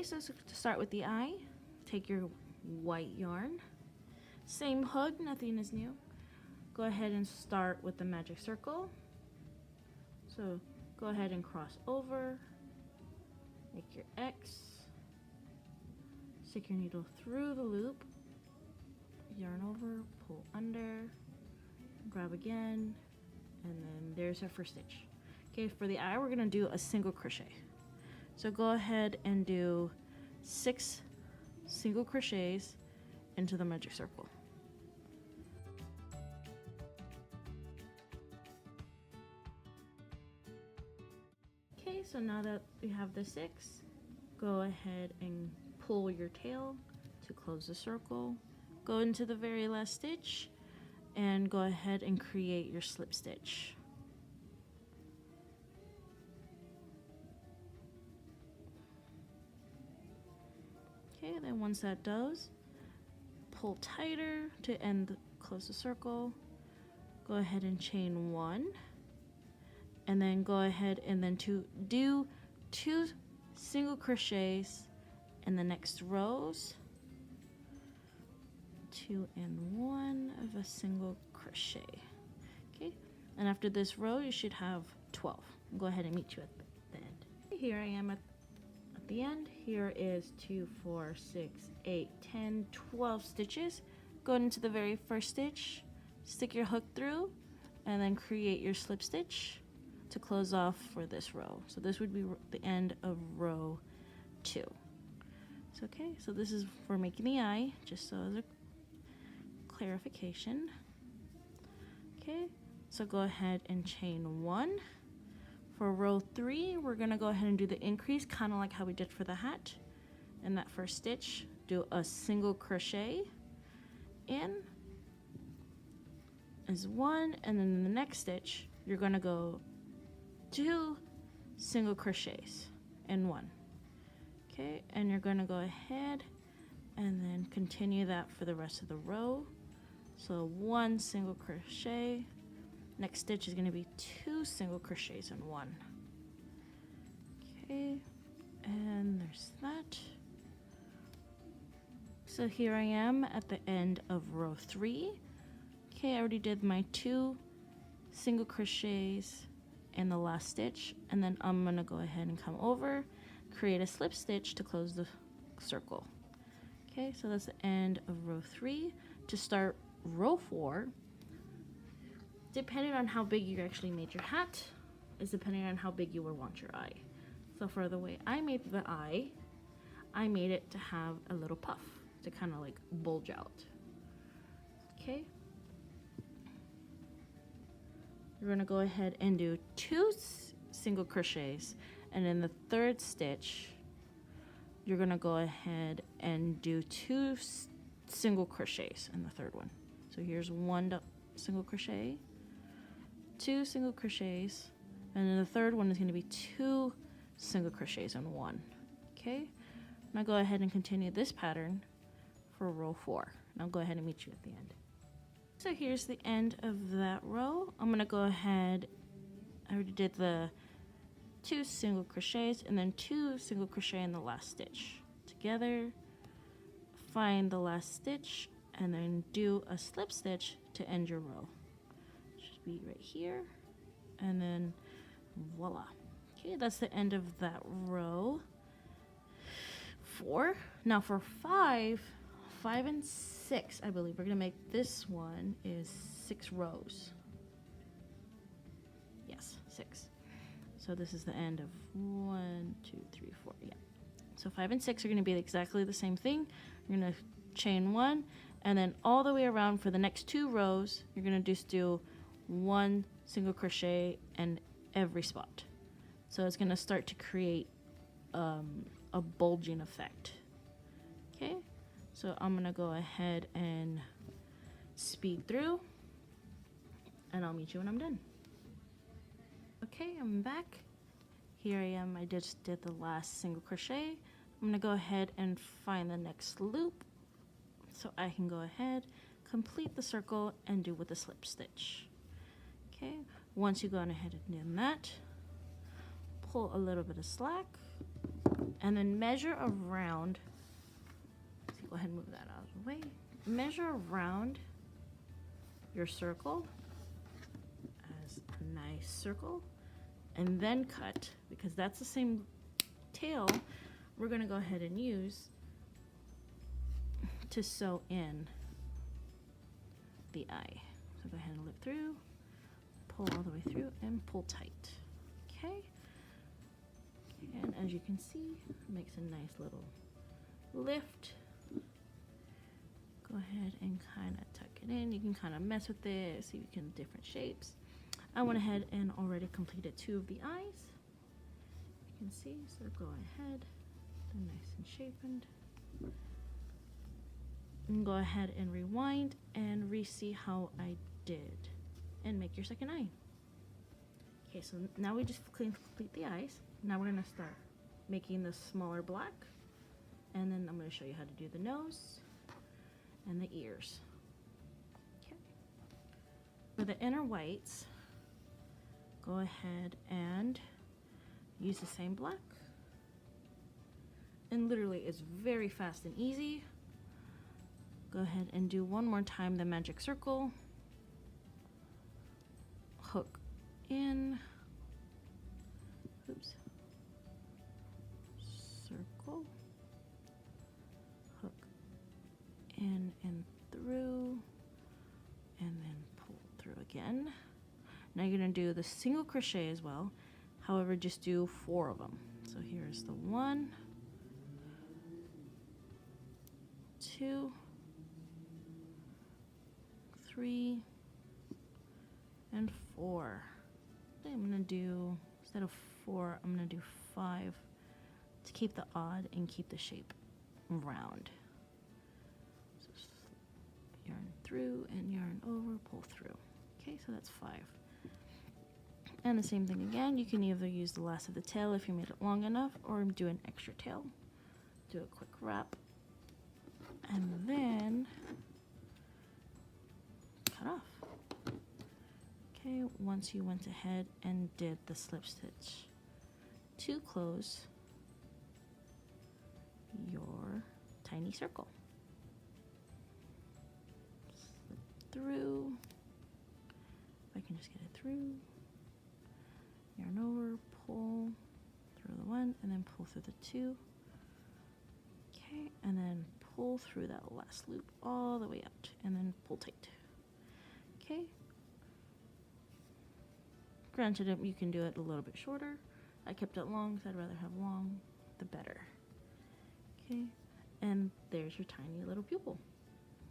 Okay, so to start with the eye, take your white yarn, same hook, nothing is new. Go ahead and start with the magic circle. So go ahead and cross over, make your X, stick your needle through the loop, yarn over, pull under, grab again, and then there's our first stitch. Okay, for the eye, we're gonna do a single crochet. So go ahead and do 6 single crochets into the magic circle. Okay, so now that we have the 6, go ahead and pull your tail to close the circle. Go into the very last stitch and go ahead and create your slip stitch. Okay, then once that does, pull tighter to close the circle. Go ahead and chain 1, and then go ahead and then do 2 single crochets in the next rows. 2 and 1 of a single crochet. Okay, and after this row, you should have 12. I'll go ahead and meet you at the end. Here I am at the end. Here is 2, 4, 6, 8, 10, 12 stitches. Go into the very first stitch, stick your hook through, and then create your slip stitch to close off for this row. So this would be the end of row 2. So okay, so this is for making the eye, just so as a clarification. Okay, so go ahead and chain 1. For row 3, we're gonna go ahead and do the increase, kind of like how we did for the hat. In that first stitch, do a single crochet in as 1, and then in the next stitch, you're gonna go 2 single crochets in 1. Okay, and you're gonna go ahead and then continue that for the rest of the row. So 1 single crochet. Next stitch is going to be 2 single crochets in 1. Okay, and there's that. So here I am at the end of row 3. Okay, I already did my 2 single crochets in the last stitch, and then I'm going to go ahead and come over, create a slip stitch to close the circle. Okay, so that's the end of row 3. To start row 4, depending on how big you actually made your hat, is depending on how big you would want your eye. So for the way I made the eye, I made it to have a little puff to kind of like bulge out. Okay. You're gonna go ahead and do 2 single crochets, and in the third stitch, you're gonna go ahead and do 2 single crochets in the third one. So here's 1 single crochet, 2 single crochets, and then the third one is going to be 2 single crochets in 1. Okay, now go ahead and continue this pattern for row 4, and I'll go ahead and meet you at the end. So here's the end of that row. I'm going to go ahead, I already did the 2 single crochets and then 2 single crochet in the last stitch. Together, find the last stitch, and then do a slip stitch to end your row. Should be right here, and then voila. Okay, that's the end of that row 4. Now for 5 and 6, I believe we're gonna make this one is 6 rows. Yes, 6. So this is the end of 1, 2, 3, 4. Yeah. So 5 and 6 are gonna be exactly the same thing. You're gonna chain 1, and then all the way around for the next 2 rows, you're gonna just do 1 single crochet in every spot. So it's gonna start to create a bulging effect. Okay, so I'm gonna go ahead and speed through, and I'll meet you when I'm done. Okay, I'm back. Here I am. I just did the last single crochet. I'm gonna go ahead and find the next loop, so I can go ahead, complete the circle, and do with a slip stitch. Okay, once you go on ahead and do that, pull a little bit of slack And then measure around, let's see, go ahead and move that out of the way. Measure around your circle as a nice circle, and then cut, because that's the same tail we're gonna go ahead and use to sew in the eye. So go ahead and lift through, pull all the way through, and pull tight. Okay? And as you can see, it makes a nice little lift. Go ahead and kind of tuck it in. You can kind of mess with it, see if you can different shapes. I went ahead and already completed 2 of the eyes. You can see, so go ahead, they're nice and sharpened. And go ahead and rewind and re-see how I did, and make your second eye. Okay, so now we just complete the eyes. Now we're gonna start making the smaller black, and then I'm gonna show you how to do the nose and the ears. Okay. For the inner whites, go ahead and use the same black. And literally it's very fast and easy. Go ahead and do one more time the magic circle. Hook in. Oops. Circle. Hook in and through. And then pull through again. Now you're going to do the single crochet as well. However, just do 4 of them. So here's the 1, 2, 3, and 4. Then I'm going to do, instead of 4, I'm going to do 5 to keep the odd and keep the shape round. So yarn through and yarn over, pull through. Okay, so that's 5. And the same thing again, you can either use the last of the tail if you made it long enough, or do an extra tail. Do a quick wrap, and then cut off. Okay, once you went ahead and did the slip stitch to close your tiny circle. Slip through, if I can just get it through. Yarn over, pull through the 1, and then pull through the 2. Okay, and then pull through that last loop all the way out, and then pull tight. Okay. Granted, you can do it a little bit shorter. I kept it long because I'd rather have long, the better. Okay, and there's your tiny little pupil.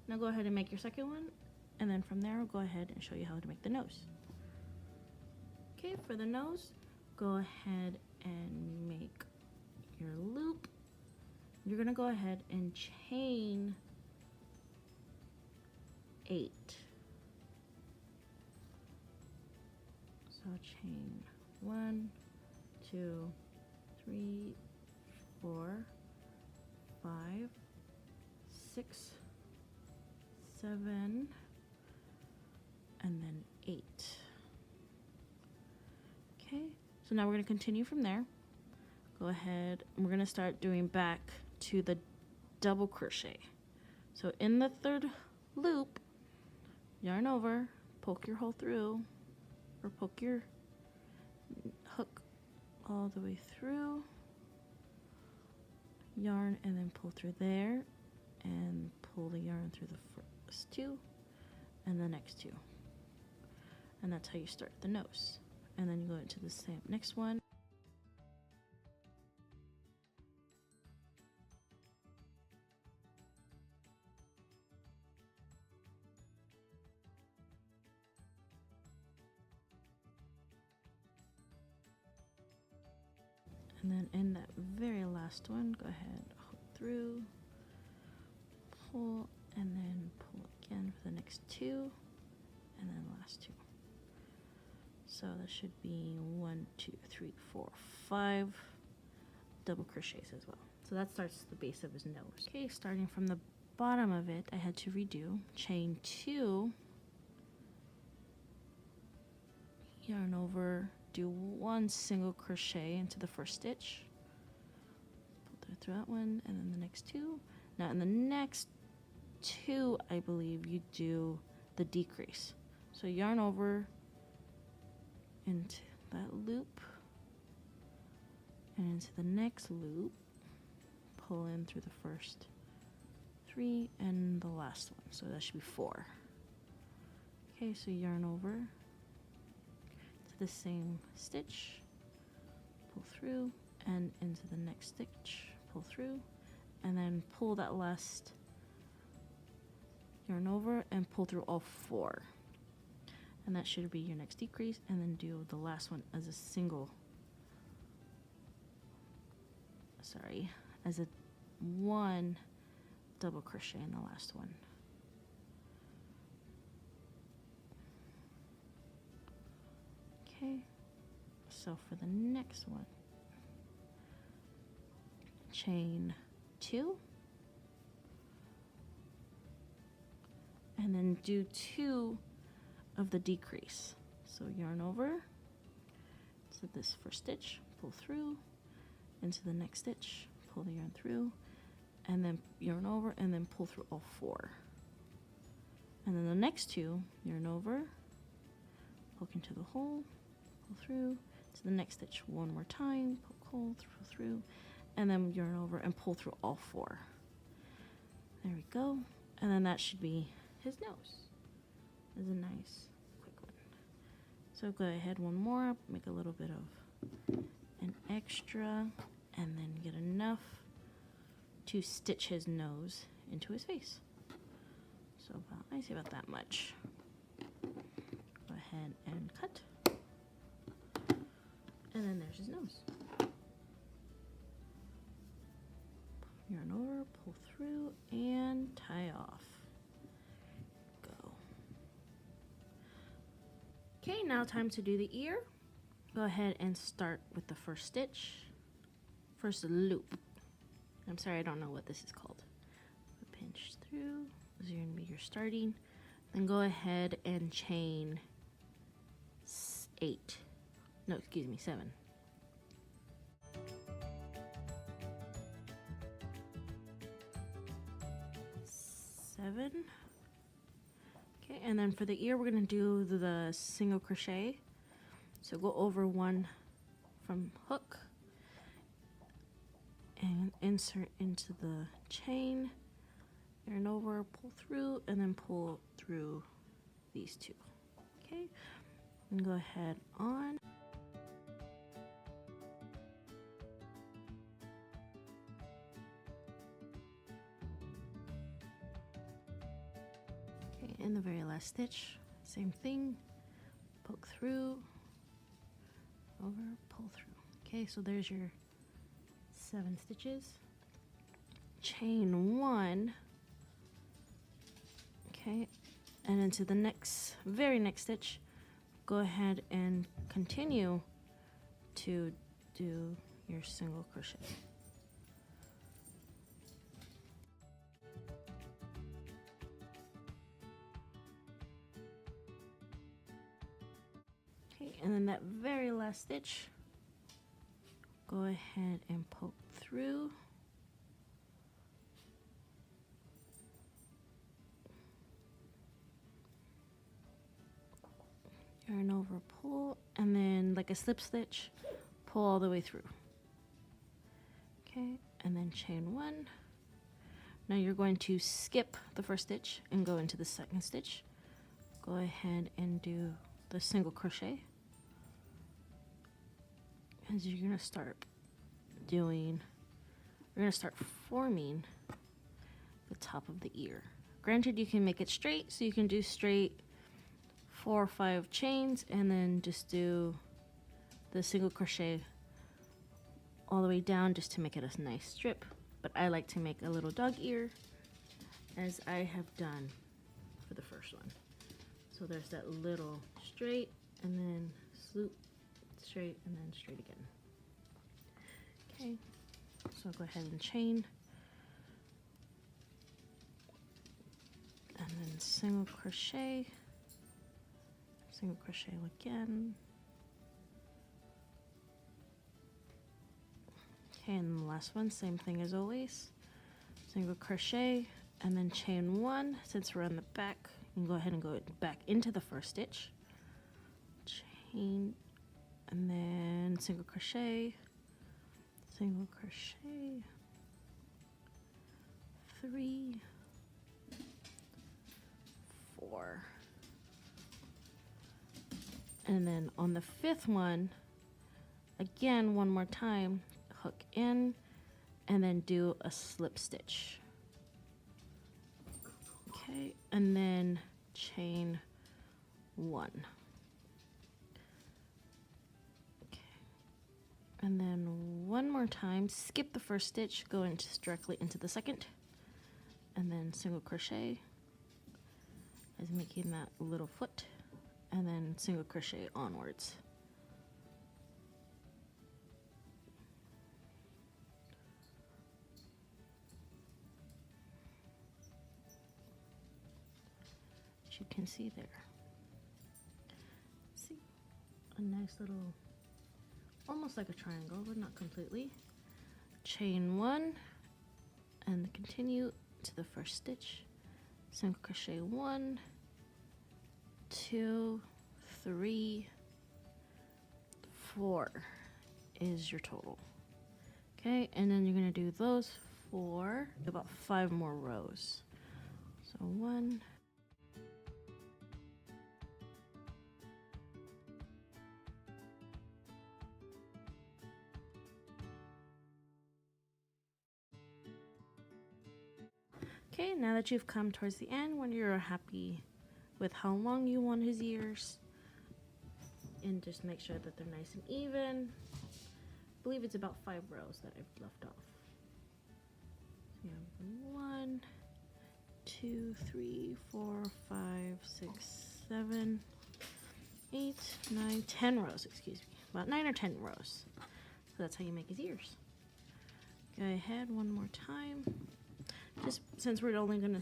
Now go ahead and make your second one, and then from there, I'll go ahead and show you how to make the nose. Okay, for the nose, go ahead and make your loop. You're gonna go ahead and chain 8. So chain 1, 2, 3, 4, 5, 6, 7, and then 8. Okay, so now we're going to continue from there. Go ahead, and we're going to start doing back to the double crochet. So in the 3rd loop, yarn over, poke your hole through, or poke your hook all the way through, yarn, and then pull through there, and pull the yarn through the first 2 and the next 2. And that's how you start the nose. And then you go into the same next one. And then in that very last one, go ahead, hook through, pull, and then pull again for the next 2, and then last 2. So that should be 1, 2, 3, 4, 5 double crochets as well. So that starts the base of his nose. Okay, starting from the bottom of it, I had to redo, chain 2, yarn over, do 1 single crochet into the first stitch, through that one, and then the next two. Now in the next two, I believe you do the decrease. So yarn over into that loop and into the next loop, pull in through the first three and the last one, so that should be 4. Okay, so yarn over to the same stitch, pull through and into the next stitch, pull through, and then pull that last yarn over and pull through all 4, and that should be your next decrease, and then do the last one as a single, as a 1 double crochet in the last one. Okay, so for the next one, chain 2, and then do 2 of the decrease. So yarn over to this first stitch, pull through into the next stitch, pull the yarn through, and then yarn over and then pull through all 4. And then the next 2, yarn over, poke into the hole, pull through to the next stitch one more time, poke hole, through, and then yarn over and pull through all 4. There we go. And then that should be his nose. It's a nice quick one. So go ahead one more, make a little bit of an extra, and then get enough to stitch his nose into his face. So I say about that much. Go ahead and cut. And then there's his nose. Yarn over, pull through, and tie off. Go. Okay, now time to do the ear. Go ahead and start with the first stitch, first loop. I'm sorry, I don't know what this is called. Pinch through, this is going to be your starting. Then go ahead and chain 8. No, excuse me, 7. Okay, and then for the ear, we're going to do the single crochet. So go over 1 from hook and insert into the chain, yarn over, pull through, and then pull through these 2. Okay, and go ahead on. Okay, in the very last stitch, same thing, poke through, over, pull through. Okay, so there's your 7 stitches. Chain 1. Okay, and into the next, very next stitch, go ahead and continue to do your single crochet. Okay, and then that very last stitch, go ahead and poke through. Yarn over, pull, and then like a slip stitch, pull all the way through. Okay, and then chain 1. Now you're going to skip the first stitch and go into the second stitch. Go ahead and do the single crochet. As you're going to start doing, we're going to start forming the top of the ear. Granted, you can make it straight, so you can do straight 4 or 5 chains and then just do the single crochet all the way down just to make it a nice strip. But I like to make a little dog ear, as I have done for the first one. So there's that little straight and then swoop, straight and then straight again. Okay, so go ahead and chain, and then single crochet again. Okay, and the last one, same thing as always. Single crochet and then chain one. Since we're on the back, you can go ahead and go back into the first stitch. Chain and then single crochet, 3, 4. And then on the 5th one, again, one more time, hook in and then do a slip stitch. Okay, and then chain 1. Okay. And then one more time, skip the first stitch, go directly into the second, and then single crochet as making that little foot, and then single crochet onwards. You can see there. See, a nice little, almost like a triangle, but not completely. Chain 1 and continue to the first stitch. Single crochet 1, 2, 3, 4 is your total. Okay, and then you're gonna do those 4, about 5 more rows. So 1, okay, now that you've come towards the end, when you're happy with how long you want his ears, and just make sure that they're nice and even. I believe it's about 5 rows that I've left off. So you have 1, 2, 3, 4, 5, 6, 7, 8, 9, 10 rows, excuse me. About 9 or 10 rows. So that's how you make his ears. Go ahead one more time. Just since we're only going to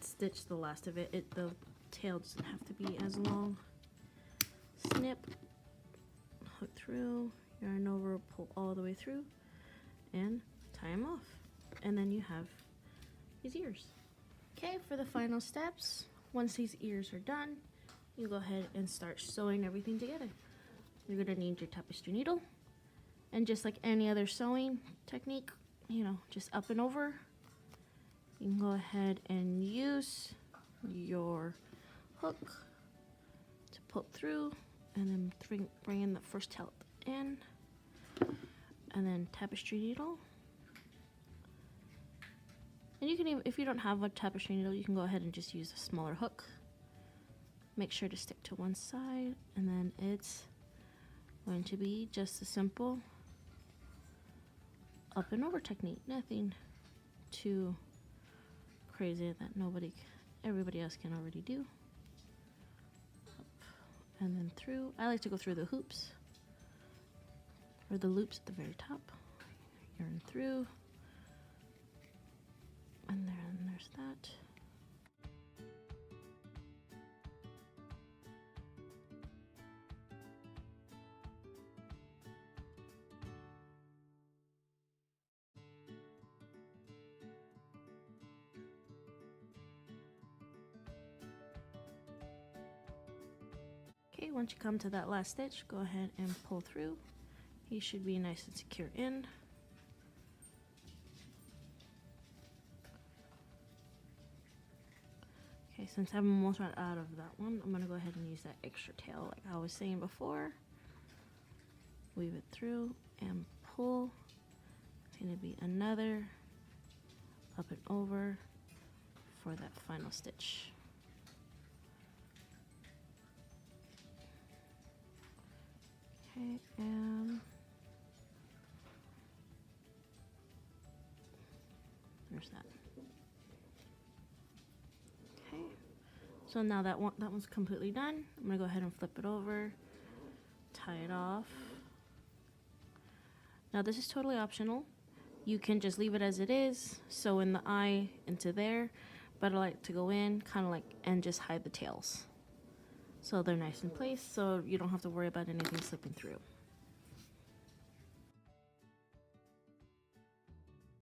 stitch the last of it, the tail doesn't have to be as long. Snip, hook through, yarn over, pull all the way through, and tie him off. And then you have his ears. Okay, for the final steps, once these ears are done, you go ahead and start sewing everything together. You're going to need your tapestry needle, and just like any other sewing technique, you know, just up and over. You can go ahead and use your hook to pull through, and then bring in the first tail in, and then tapestry needle. And you can even, if you don't have a tapestry needle, you can go ahead and just use a smaller hook. Make sure to stick to one side, and then it's going to be just a simple up and over technique. Nothing too crazy that everybody else can already do. Up and then through. I like to go through the hoops or the loops at the very top. Yarn through, and there's that. Okay, once you come to that last stitch, go ahead and pull through. He should be nice and secure in. Okay, since I'm almost run out of that one, I'm gonna go ahead and use that extra tail like I was saying before. Weave it through and pull. It's gonna be another up and over for that final stitch. Okay, and there's that. Okay, so now that one's completely done. I'm gonna go ahead and flip it over, tie it off. Now this is totally optional. You can just leave it as it is, sew in the eye into there, but I like to go in kind of like and just hide the tails, so they're nice in place, so you don't have to worry about anything slipping through.